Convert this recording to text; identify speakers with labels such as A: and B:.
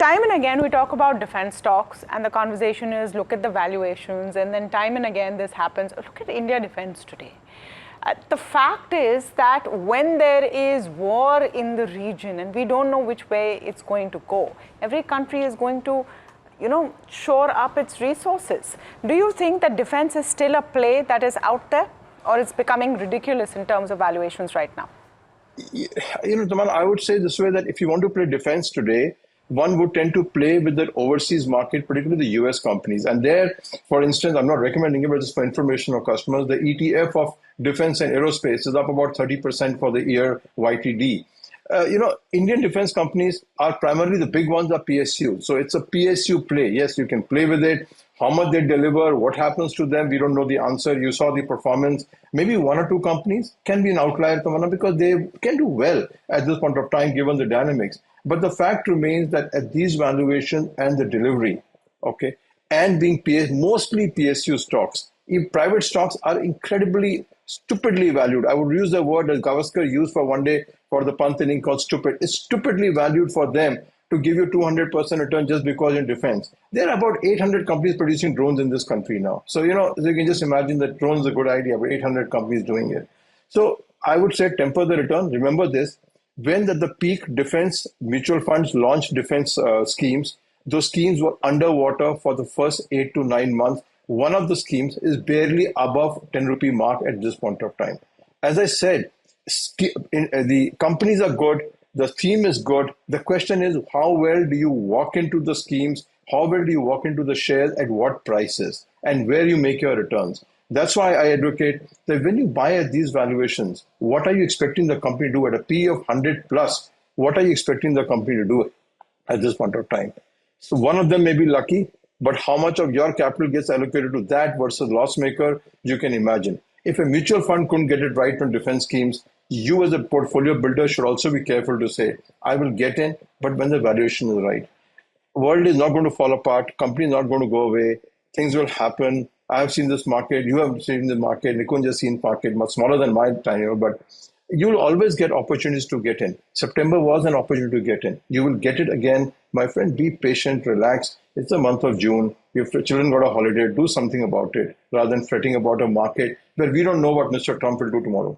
A: time and again, we talk about defense stocks, and the conversation is look at the valuations, and then time and again this happens. Look at India defense today. The fact is that when there is war in the region and we don't know which way it's going to go, every country is going to, shore up its resources. Do you think that defense is still a play that is out there, or it's becoming ridiculous in terms of valuations right now?
B: Taman, I would say this way, that if you want to play defense today, one would tend to play with the overseas market, particularly the US companies. And there, for instance, I'm not recommending it, but just for information of customers, the ETF of defense and aerospace is up about 30% for the year YTD. Indian defense companies are primarily, the big ones are PSU. So it's a PSU play. Yes, you can play with it. How much they deliver, what happens to them, we don't know the answer. You saw the performance. Maybe one or two companies can be an outlier, because they can do well at this point of time, given the dynamics. But the fact remains that at these valuations and the delivery, and being mostly PSU stocks, if private stocks are incredibly stupidly valued. I would use the word that Gavaskar used for one day for the Pant inning called stupid. It's stupidly valued for them to give you 200% return just because in defense. There are about 800 companies producing drones in this country now. So, so you can just imagine that drones is a good idea, but 800 companies doing it. So I would say temper the return. Remember this, when at the peak defense mutual funds launched defense schemes, those schemes were underwater for the first 8 to 9 months. One of the schemes is barely above 10 rupee mark at this point of time. As I said, the companies are good. The theme is good. The question is, how well do you walk into the schemes? How well do you walk into the shares at what prices and where you make your returns? That's why I advocate that when you buy at these valuations, what are you expecting the company to do at a P of 100 plus? What are you expecting the company to do at this point of time? So one of them may be lucky, but how much of your capital gets allocated to that versus loss maker, you can imagine. If a mutual fund couldn't get it right on defense schemes, you as a portfolio builder should also be careful to say, I will get in, but when the valuation is right. World is not going to fall apart. Company is not going to go away. Things will happen. I have seen this market. You have seen the market. Nikunj has seen market, much smaller than my time, but you'll always get opportunities to get in. September was an opportunity to get in. You will get it again. My friend, be patient, relax. It's the month of June. If your children got a holiday, do something about it rather than fretting about a market where we don't know what Mr. Trump will do tomorrow.